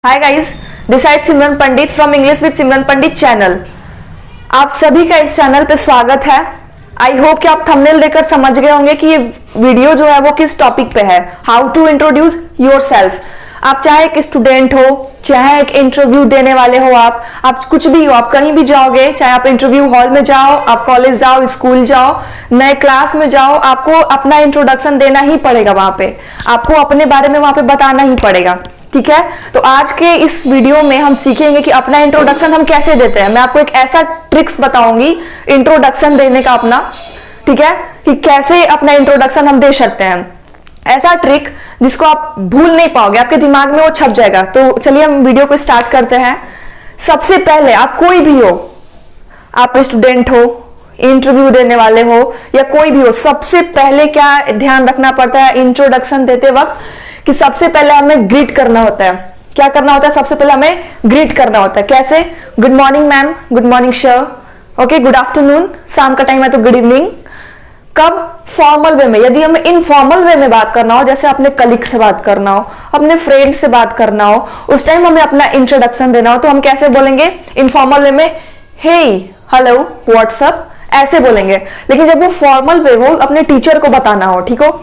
Hi guys, this side Simran Pandit from English with Simran Pandit channel. आप सभी का इस चैनल पे स्वागत है। आई होप कि आप थंबनेल देखकर समझ गए होंगे कि ये वीडियो जो है वो किस टॉपिक पे है, हाउ टू इंट्रोड्यूस योरसेल्फ। आप चाहे एक स्टूडेंट हो, चाहे एक इंटरव्यू देने वाले हो, आप कुछ भी हो, आप कहीं भी जाओगे, चाहे आप इंटरव्यू हॉल में जाओ, आप कॉलेज जाओ, स्कूल जाओ, नए क्लास में जाओ, आपको अपना इंट्रोडक्शन देना ही पड़ेगा। वहां पे आपको अपने बारे में वहां पे बताना ही पड़ेगा, ठीक है। तो आज के इस वीडियो में हम सीखेंगे कि अपना इंट्रोडक्शन हम कैसे देते हैं। मैं आपको एक ऐसा ट्रिक्स बताऊंगी इंट्रोडक्शन देने का अपना, ठीक है, कि कैसे अपना इंट्रोडक्शन हम दे सकते हैं। ऐसा ट्रिक जिसको आप भूल नहीं पाओगे, आपके दिमाग में वो छप जाएगा। तो चलिए हम वीडियो को स्टार्ट करते हैं। सबसे पहले आप कोई भी हो, आप स्टूडेंट हो, इंटरव्यू देने वाले हो या कोई भी हो, सबसे पहले क्या ध्यान रखना पड़ता है इंट्रोडक्शन देते वक्त कि सबसे पहले हमें ग्रीट करना होता है। क्या करना होता है? सबसे पहले हमें ग्रीट करना होता है। कैसे? Good morning ma'am, good morning sir, okay, good afternoon, शाम का टाइम है तो गुड इवनिंग। कब? फॉर्मल वे में। यदि हमें इनफॉर्मल वे में बात करना हो, जैसे अपने कलीग से बात करना हो, अपने फ्रेंड से बात करना हो, उस टाइम हमें अपना इंट्रोडक्शन देना हो, तो हम कैसे बोलेंगे? इनफॉर्मल वे में हे, हेलो, व्हाट्सअप, ऐसे बोलेंगे। लेकिन जब वो फॉर्मल वे हो, अपने टीचर को बताना हो, ठीक हो,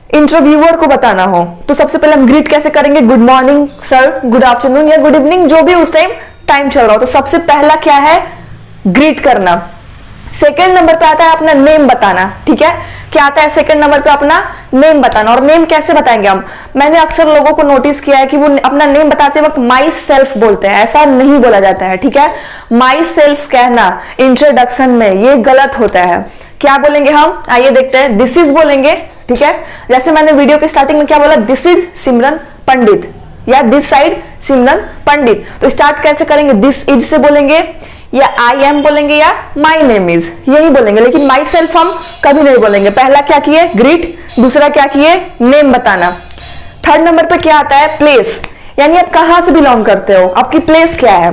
इंटरव्यूअर को बताना हो, तो सबसे पहले हम ग्रीट कैसे करेंगे? Good morning sir, good afternoon या गुड इवनिंग, जो भी उस टाइम चल रहा हो। तो सबसे पहला क्या है? ग्रीट करना। सेकेंड नंबर पे आता है अपना नेम बताना, ठीक है। क्या आता है सेकेंड नंबर पे? अपना नेम बताना। और नेम कैसे बताएंगे हम? मैंने अक्सर लोगों को नोटिस किया है कि वो अपना नेम बताते वक्त माई सेल्फ बोलते हैं। ऐसा नहीं बोला जाता है, ठीक है। माई सेल्फ कहना इंट्रोडक्शन में ये गलत होता है। क्या बोलेंगे हम? आइए देखते हैं। दिस इज बोलेंगे, ठीक है। जैसे मैंने वीडियो के स्टार्टिंग में क्या बोला? दिस इज सिमरन पंडित या दिस साइड सिमरन पंडित। तो स्टार्ट कैसे करेंगे? दिस इज से बोलेंगे या आई एम बोलेंगे या माई नेम इज, यही बोलेंगे। लेकिन माई सेल्फ हम कभी नहीं बोलेंगे। पहला क्या किए? ग्रीट। दूसरा क्या किए? नेम बताना। थर्ड नंबर पे क्या आता है? प्लेस, यानी आप कहां से बिलोंग करते हो, आपकी प्लेस क्या है।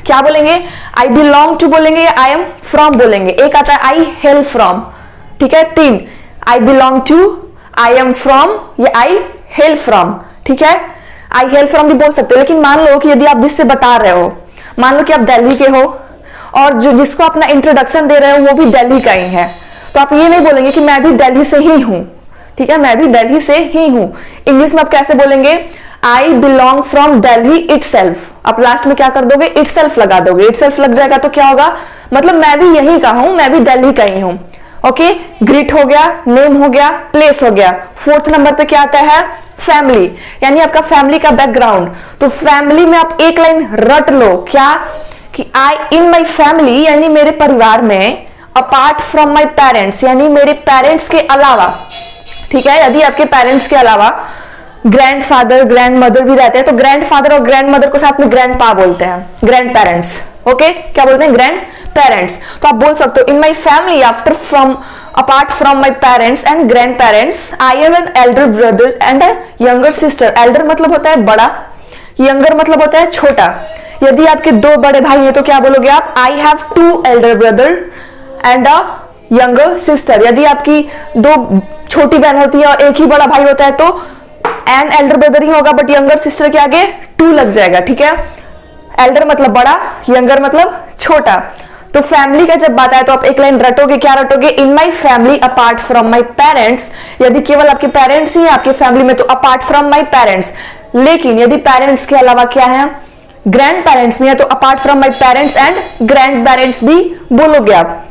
क्या बोलेंगे? आई बिलोंग टू बोलेंगे या आई एम फ्रॉम बोलेंगे। एक आता है आई हेल फ्रॉम, ठीक है। तीन, I belong to, I am from या आई हेल फ्रॉम, ठीक है। आई हेल फ्रॉम भी बोल सकते हो। लेकिन मान लो कि यदि आप जिससे बता रहे हो, मान लो कि आप दिल्ली के हो और जो जिसको अपना इंट्रोडक्शन दे रहे हो वो भी दिल्ली का ही है, तो आप ये नहीं बोलेंगे कि मैं भी दिल्ली से ही हूं, ठीक है, मैं भी दिल्ली से ही हूं। इंग्लिश में आप कैसे बोलेंगे? I belong from Delhi itself. आप लास्ट में क्या कर दोगे? इटसेल्फ लगा दोगे। इटसेल्फ लग जाएगा तो क्या होगा? मतलब मैं भी यही का हूं, मैं भी दिल्ली का ही हूं। ओके, ग्रीट हो गया, नेम हो गया, प्लेस हो गया। फोर्थ नंबर पे क्या आता है? फैमिली, यानी आपका फैमिली का बैकग्राउंड। तो फैमिली में आप एक लाइन रट लो। क्या? कि आई इन माई फैमिली, यानी मेरे परिवार में, अपार्ट फ्रॉम माई पेरेंट्स, यानी मेरे पेरेंट्स के अलावा, ठीक है। यदि आपके पेरेंट्स के अलावा ग्रैंड फादर, ग्रैंड मदर भी रहते हैं, तो ग्रैंड फादर और ग्रैंड मदर को साथ में ग्रैंड पा बोलते हैं, ग्रैंड पेरेंट्स। ओके, क्या बोलते हैं? Grandparents. तो आप बोल सकते हो in my family, after from, apart from my parents and grandparents, I have an elder brother and a younger sister. Elder मतलब होता है बड़ा, यंगर मतलब होता है छोटा। यदि आपके दो बड़े भाई हैं तो क्या बोलोगे आप? I have two elder brother and a younger sister. यदि आपकी दो छोटी बहन होती है और एक ही बड़ा भाई होता है तो एन एल्डर ब्रदर ही होगा, बट यंगर सिस्टर के आगे टू लग जाएगा, ठीक है। एल्डर मतलब बड़ा, यंगर मतलब छोटा। तो फैमिली का जब बात आए तो आप एक लाइन रटोगे। क्या रटोगे? In my family apart from my parents. यदि केवल आपके पेरेंट्स ही हैं आपके फैमिली में तो अपार्ट फ्रॉम माई पेरेंट्स। लेकिन यदि पेरेंट्स के अलावा क्या है? ग्रैंड पेरेंट्स में है तो apart from my parents and grand parents भी बोलोगे आप।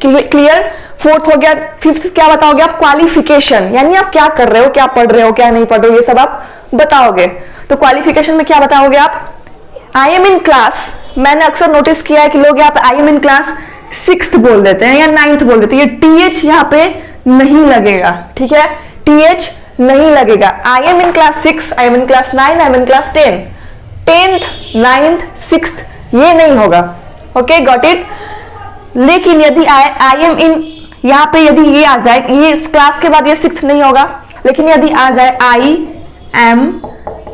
क्लियर? फोर्थ हो गया। फिफ्थ क्या बताओगे आप? क्वालिफिकेशन, यानी आप क्या कर रहे हो, क्या पढ़ रहे हो, क्या नहीं पढ़ रहे हो, ये सब आप बताओगे। तो क्वालिफिकेशन में क्या बताओगे आप? आई एम इन क्लास। मैंने अक्सर नोटिस किया है कि लोग यहाँ पे आई एम इन क्लास सिक्स्थ बोल देते हैं या नाइन्थ बोल देते हैं। ये टीएच यहाँ पे नहीं लगेगा, ठीक है, टीएच नहीं लगेगा। आई am in class 6, I am in class 9, I am in class 10, 10th, 9th, 6th, ये नहीं होगा। Okay, got it. लेकिन यदि आई एम इन, यहाँ पे यदि ये आ जाए, ये इस क्लास के बाद ये 6th नहीं होगा। लेकिन यदि आ जाए I am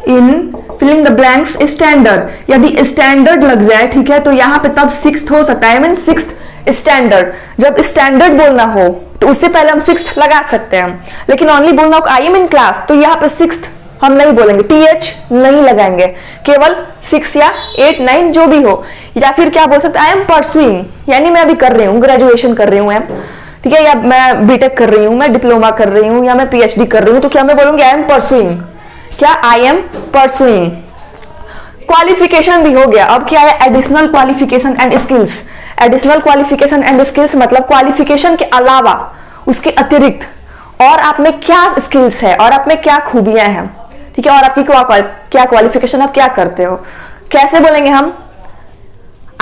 in filling the blanks standard, यदि स्टैंडर्ड लग जाए, ठीक है, तो यहाँ पे तब 6th हो सकता है। I mean 6th standard. जब स्टैंडर्ड बोलना हो तो उससे पहले हम 6th लगा सकते हैं। लेकिन ओनली बोलना हो आई एम इन क्लास तो यहाँ पे 6th हम नहीं बोलेंगे, TH नहीं लगाएंगे, केवल 6 या 8 9 जो भी हो। या फिर क्या बोल सकते, आई एम परसुइंग, यानी मैं अभी कर रही हूँ, ग्रेजुएशन कर रही हूँ, ठीक है, या मैं बीटेक कर रही हूँ, मैं डिप्लोमा कर रही हूँ, या मैं PhD कर रही हूँ, तो क्या मैं बोलूंगी, आई एम परसुइंग, क्या आई एम परसुइंग। क्वालिफिकेशन भी हो गया, अब क्या है, additional qualification and skills. Additional qualification and skills मतलब क्वालिफिकेशन के अलावा, उसके अतिरिक्त और आप में क्या स्किल्स है और आप में क्या खूबियां हैं, ठीक है, और आपकी क्या क्वालिफिकेशन, आप क्या करते हो। कैसे बोलेंगे हम,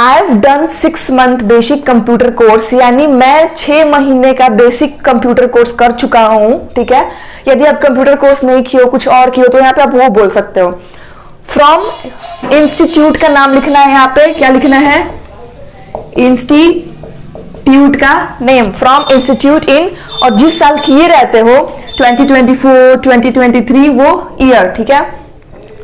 I have done 6 month basic computer course, यानी मैं 6 महीने का बेसिक कंप्यूटर कोर्स कर चुका हूं, ठीक है। यदि आप कंप्यूटर कोर्स नहीं किए हो, कुछ और किए हो, तो यहाँ पे आप वो बोल सकते हो। फ्रॉम इंस्टीट्यूट का नाम लिखना है, यहाँ पे क्या लिखना है, इंस्टीट्यूट का नेम, फ्रॉम इंस्टीट्यूट इन, और जिस साल किए रहते हो 2024 2023 वो ईयर, ठीक है।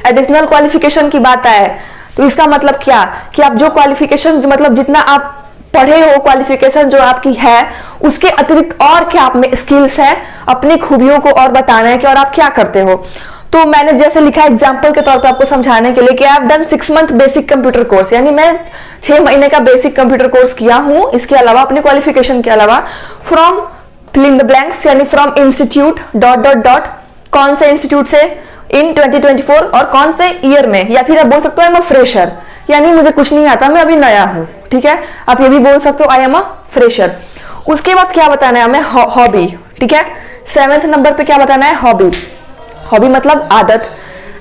एडिशनल क्वालिफिकेशन की बात आए तो इसका मतलब क्या, कि आप जो क्वालिफिकेशन, मतलब जितना आप पढ़े हो, क्वालिफिकेशन जो आपकी है, उसके अतिरिक्त और क्या आप में स्किल्स है, अपनी खूबियों को और बताना है कि और आप क्या करते हो। तो मैंने जैसे लिखा एग्जांपल के तौर पर आपको समझाने के लिए कि I have done 6 month basic computer course, यानी मैं 6 महीने का बेसिक कंप्यूटर कोर्स किया हूं, इसके अलावा अपने क्वालिफिकेशन के अलावा। From fill in the blanks, यानी from institute dot dot dot, कौन से इंस्टीट्यूट से, इन 2024, और कौन से ईयर में। या फिर आप बोल सकते हो आई एम अ फ्रेशर, यानी मुझे कुछ नहीं आता, मैं अभी नया हूं, ठीक है, आप ये भी बोल सकते हो आई एम अ फ्रेशर। उसके बाद क्या बताना है हमें, हॉबी, ठीक है। 7th नंबर पे क्या बताना है, हॉबी। हॉबी मतलब आदत,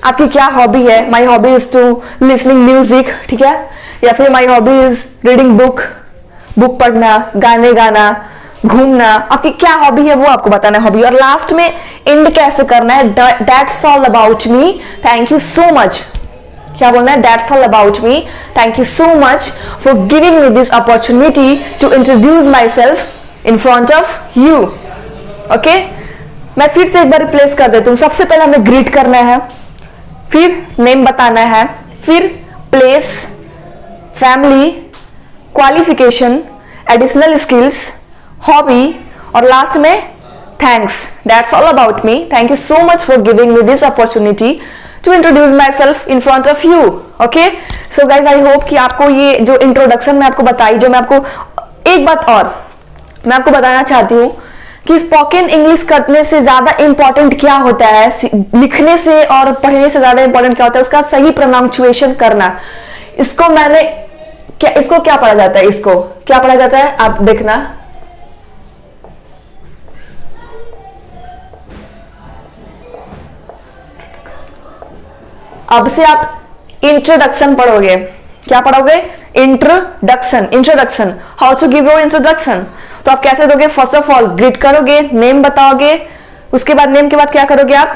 आपकी क्या हॉबी है। My hobby is to listening music, ठीक है, या फिर my hobby is reading book, book पढ़ना, गाने गाना, घूमना, आपकी क्या हॉबी है वो आपको बताना है, हॉबी। और लास्ट में एंड कैसे करना है, that's all about me, thank you so much, क्या बोलना है, that's all about me, thank you so much for giving me this opportunity to introduce myself in front of you. Okay, मैं फिर से एक बार रिप्लेस कर देता हूं। सबसे पहले हमें ग्रीट करना है, फिर नेम बताना है, फिर place, family, qualification, additional skills, hobby, और लास्ट में thanks, that's all about me, thank you so much for giving me this opportunity to introduce myself in front of you. Okay, so guys I hope कि आपको ये जो introduction में आपको बताई, जो मैं आपको, एक बात और मैं आपको बताना चाहती हूँ कि स्पोकन इंग्लिश करने से ज्यादा इंपॉर्टेंट क्या होता है, लिखने से और पढ़ने से ज्यादा इंपॉर्टेंट क्या होता है, उसका सही प्रोनाउंसिएशन करना। इसको मैंने क्या, इसको क्या पढ़ा जाता है, इसको क्या पढ़ा जाता है, आप देखना, अब से आप इंट्रोडक्शन पढ़ोगे। क्या पढ़ोगे, introduction, introduction, how to give your introduction. तो आप कैसे दोगे, फर्स्ट ऑफ ऑल ग्रीट करोगे, नेम बताओगे, उसके बाद नेम के बाद क्या करोगे आप,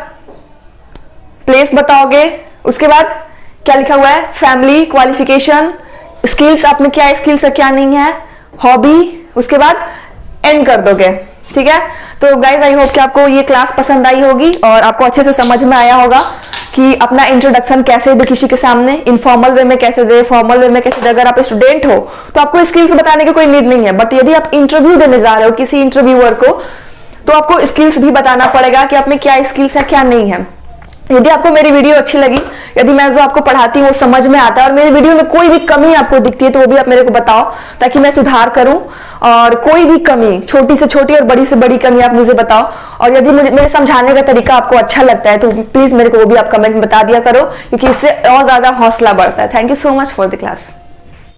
प्लेस बताओगे, उसके बाद क्या लिखा हुआ है, फैमिली, क्वालिफिकेशन, स्किल्स, आप में क्या स्किल्स है क्या नहीं है, हॉबी, उसके बाद एंड कर दोगे, ठीक है। तो गाइज आई होप कि आपको ये क्लास पसंद आई होगी और आपको अच्छे से समझ में आया होगा कि अपना इंट्रोडक्शन कैसे दे किसी के सामने, इनफॉर्मल वे में कैसे दे, फॉर्मल वे में कैसे दे। अगर आप स्टूडेंट हो तो आपको स्किल्स बताने की कोई नीड नहीं है, बट यदि आप इंटरव्यू देने जा रहे हो किसी इंटरव्यूअर को, तो आपको स्किल्स भी बताना पड़ेगा कि आप में क्या स्किल्स है क्या नहीं है। यदि आपको मेरी वीडियो अच्छी लगी, यदि मैं जो आपको पढ़ाती हूँ समझ में आता है और मेरी वीडियो में कोई भी कमी आपको दिखती है, तो वो भी आप मेरे को बताओ ताकि मैं सुधार करूं। और कोई भी कमी, छोटी से छोटी और बड़ी से बड़ी कमी आप मुझे बताओ। और यदि मुझे मेरे समझाने का तरीका आपको अच्छा लगता है तो प्लीज मेरे को वो भी आप कमेंट में बता दिया करो, क्योंकि इससे और ज्यादा हौसला बढ़ता है। Thank you so much for the class.